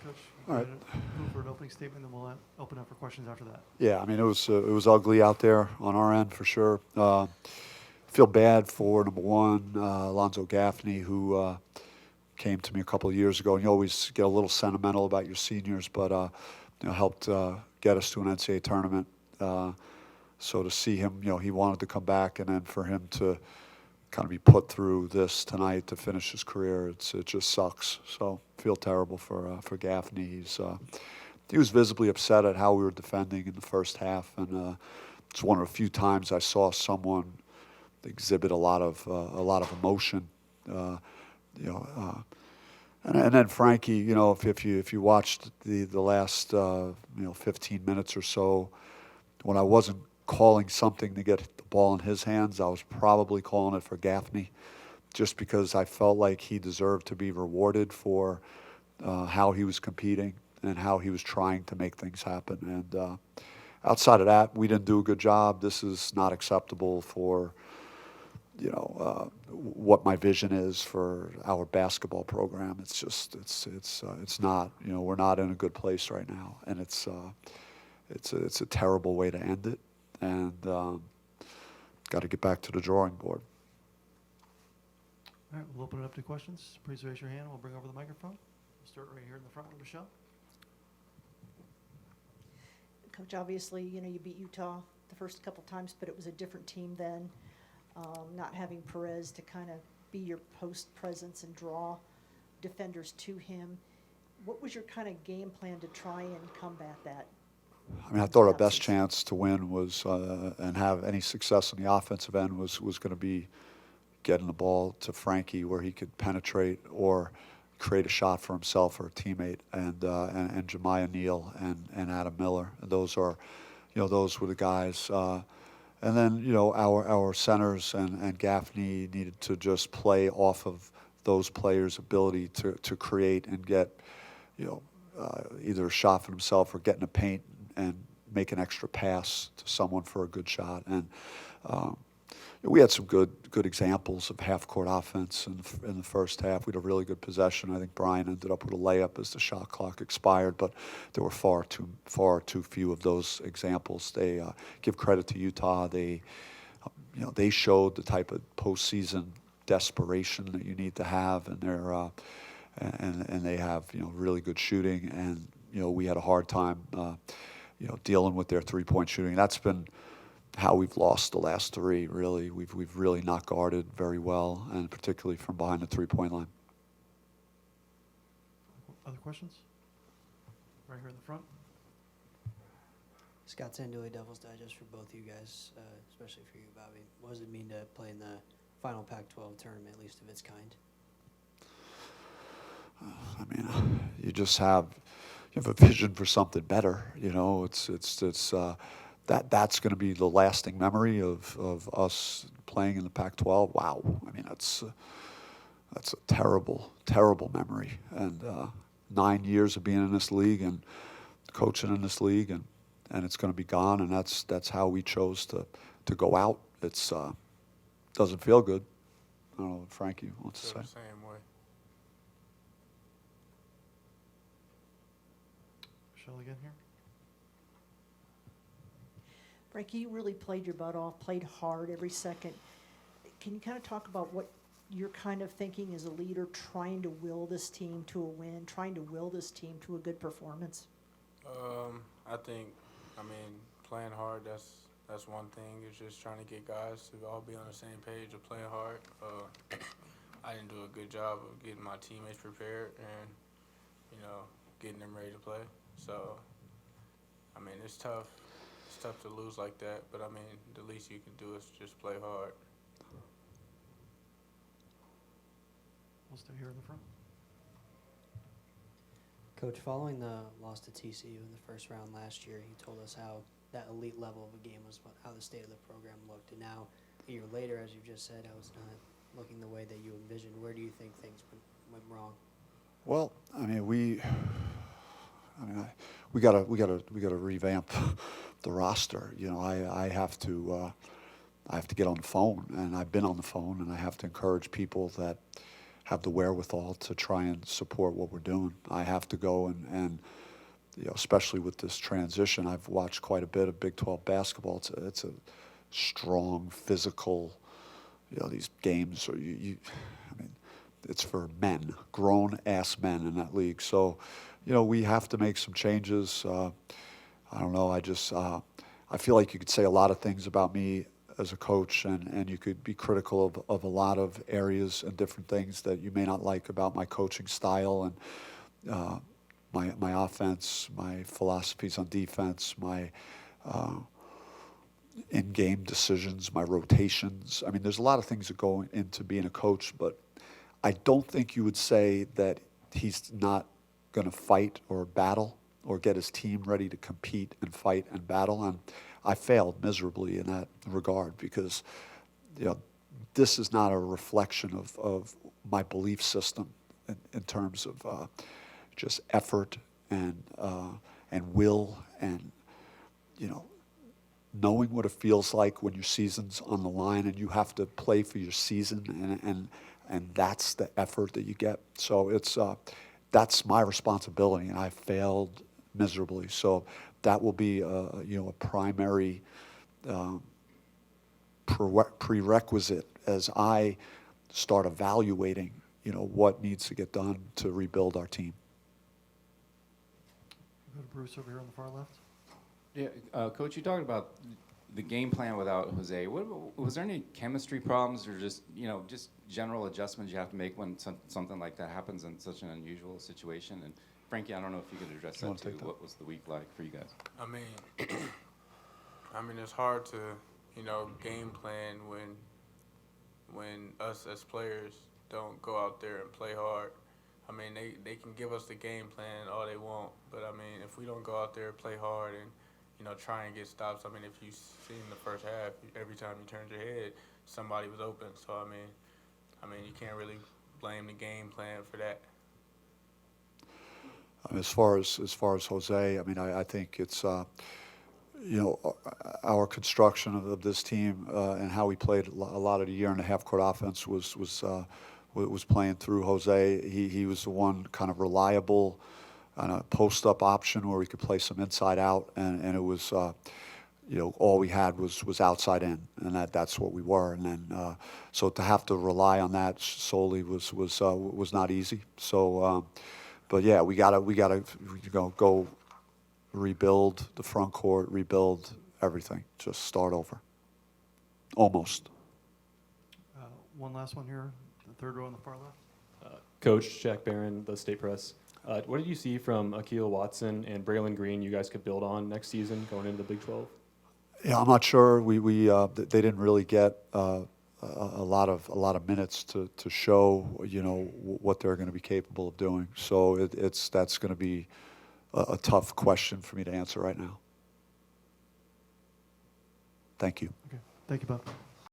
Coach. All right. Move for an opening statement, then we'll open up for questions after that. Yeah, I mean, it was ugly out there on our end for sure. Feel bad for number one, Alonzo Gaffney, who came to me a couple of years ago, and you always get a little sentimental about your seniors, but helped get us to an NCAA tournament. So to see him, he wanted to come back, and then for him to kind of be put through this tonight to finish his career, it just sucks. So feel terrible for Gaffney. He was visibly upset at how we were defending in the first half, and it's one of the few times I saw someone exhibit a lot of emotion. And then Frankie, if you watched the last 15 minutes or so, when I wasn't calling something to get the ball in his hands, I was probably calling it for Gaffney, just because I felt like he deserved to be rewarded for how he was competing and how he was trying to make things happen. And outside of that, we didn't do a good job. This is not acceptable for what my vision is for our basketball program. It's just it's not. We're not in a good place right now, and it's a terrible way to end it. And got to get back to the drawing board. All right, we'll open it up to questions. Please raise your hand. We'll bring over the microphone. We'll start right here in the front with Michelle. Coach, obviously, you beat Utah the first couple times, but it was a different team then. Not having Perez to kind of be your post presence and draw defenders to him. What was your kind of game plan to try and combat that? I mean, I thought our best chance to win was and have any success on the offensive end was going to be getting the ball to Frankie where he could penetrate or create a shot for himself or a teammate, and Jemiah Neal and Adam Miller. And those were the guys. And then, our centers and Gaffney needed to just play off of those players' ability to create and get, either a shot for himself or get in the paint and make an extra pass to someone for a good shot. And we had some good examples of half-court offense in the first half. We had a really good possession. I think Brian ended up with a layup as the shot clock expired, but there were far too few of those examples. They give credit to Utah. They showed the type of postseason desperation that you need to have, and and they have really good shooting. And we had a hard time dealing with their three-point shooting. That's been how we've lost the last three, really. We've really not guarded very well, and particularly from behind the three-point line. Other questions? Right here in the front. Scott Sandilli, Devil's Digest for both you guys, especially for you, Bobby. What does it mean to play in the final Pac-12 tournament, at least of its kind? I mean, you have a vision for something better. That's going to be the lasting memory of us playing in the Pac-12. Wow, I mean that's a terrible, terrible memory. And 9 years of being in this league and coaching in this league, and it's going to be gone. And that's how we chose to go out. It's doesn't feel good. I don't know what Frankie wants to say. The same way. Michelle again here. Frankie, you really played your butt off, played hard every second. Can you kind of talk about what you're kind of thinking as a leader, trying to will this team to a win, trying to will this team to a good performance? I think, playing hard, that's one thing. It's just trying to get guys to all be on the same page of playing hard. I didn't do a good job of getting my teammates prepared and, getting them ready to play. So, it's tough. It's tough to lose like that, but the least you can do is just play hard. We'll stay here in the front. Coach, following the loss to TCU in the first round last year, he told us how that elite level of a game was how the state of the program looked. And now, a year later, as you just said, how it's not looking the way that you envisioned. Where do you think things went wrong? Well, we gotta revamp the roster. I have to get on the phone, and I've been on the phone, and I have to encourage people that have the wherewithal to try and support what we're doing. I have to go and you know, especially with this transition, I've watched quite a bit of Big 12 basketball. It's a strong, physical, you know, these games are I mean, it's for men, grown-ass men in that league. So, you know, we have to make some changes. I don't know, I feel like you could say a lot of things about me as a coach, and you could be critical of a lot of areas and different things that you may not like about my coaching style and my offense, my philosophies on defense, my in-game decisions, my rotations. I mean, there's a lot of things that go into being a coach, but I don't think you would say that he's not going to fight or battle or get his team ready to compete and fight and battle. And I failed miserably in that regard because, you know, this is not a reflection of my belief system in terms of just effort and will and, you know, knowing what it feels like when your season's on the line and you have to play for your season and that's the effort that you get. So that's my responsibility, and I failed miserably. So that will be you know, a primary prerequisite as I start evaluating, you know, what needs to get done to rebuild our team. Go to Bruce over here on the far left. Yeah, Coach, you talked about the game plan without Jose. Was there any chemistry problems, or just, you know, just general adjustments you have to make when something like that happens in such an unusual situation? And Frankie, I don't know if you could address that too. What was the week like for you guys? I mean, it's hard to, you know, game plan when us as players don't go out there and play hard. I mean, they can give us the game plan all they want, but I mean, if we don't go out there and play hard and, you know, try and get stops. I mean, if you seen the first half, every time you turned your head, somebody was open. So I mean, you can't really blame the game plan for that. As far as Jose, I mean, I think it's you know, our construction of this team and how we played a lot of the year and a half court offense was playing through Jose. He was the one kind of reliable on a post-up option where we could play some inside out, and it was you know, all we had was outside in, and that's what we were. And then so to have to rely on that solely was not easy. So, but yeah, we gotta you know, go rebuild the front court, rebuild everything, just start over. Almost. One last one here, the third row on the far left. Coach Jack Barron, the State Press. What did you see from Akila Watson and Braylon Green you guys could build on next season going into the Big 12? Yeah, I'm not sure. They didn't really get a lot of minutes to show, you know, what they're going to be capable of doing. So that's going to be a tough question for me to answer right now. Thank you. Okay, thank you, Bob.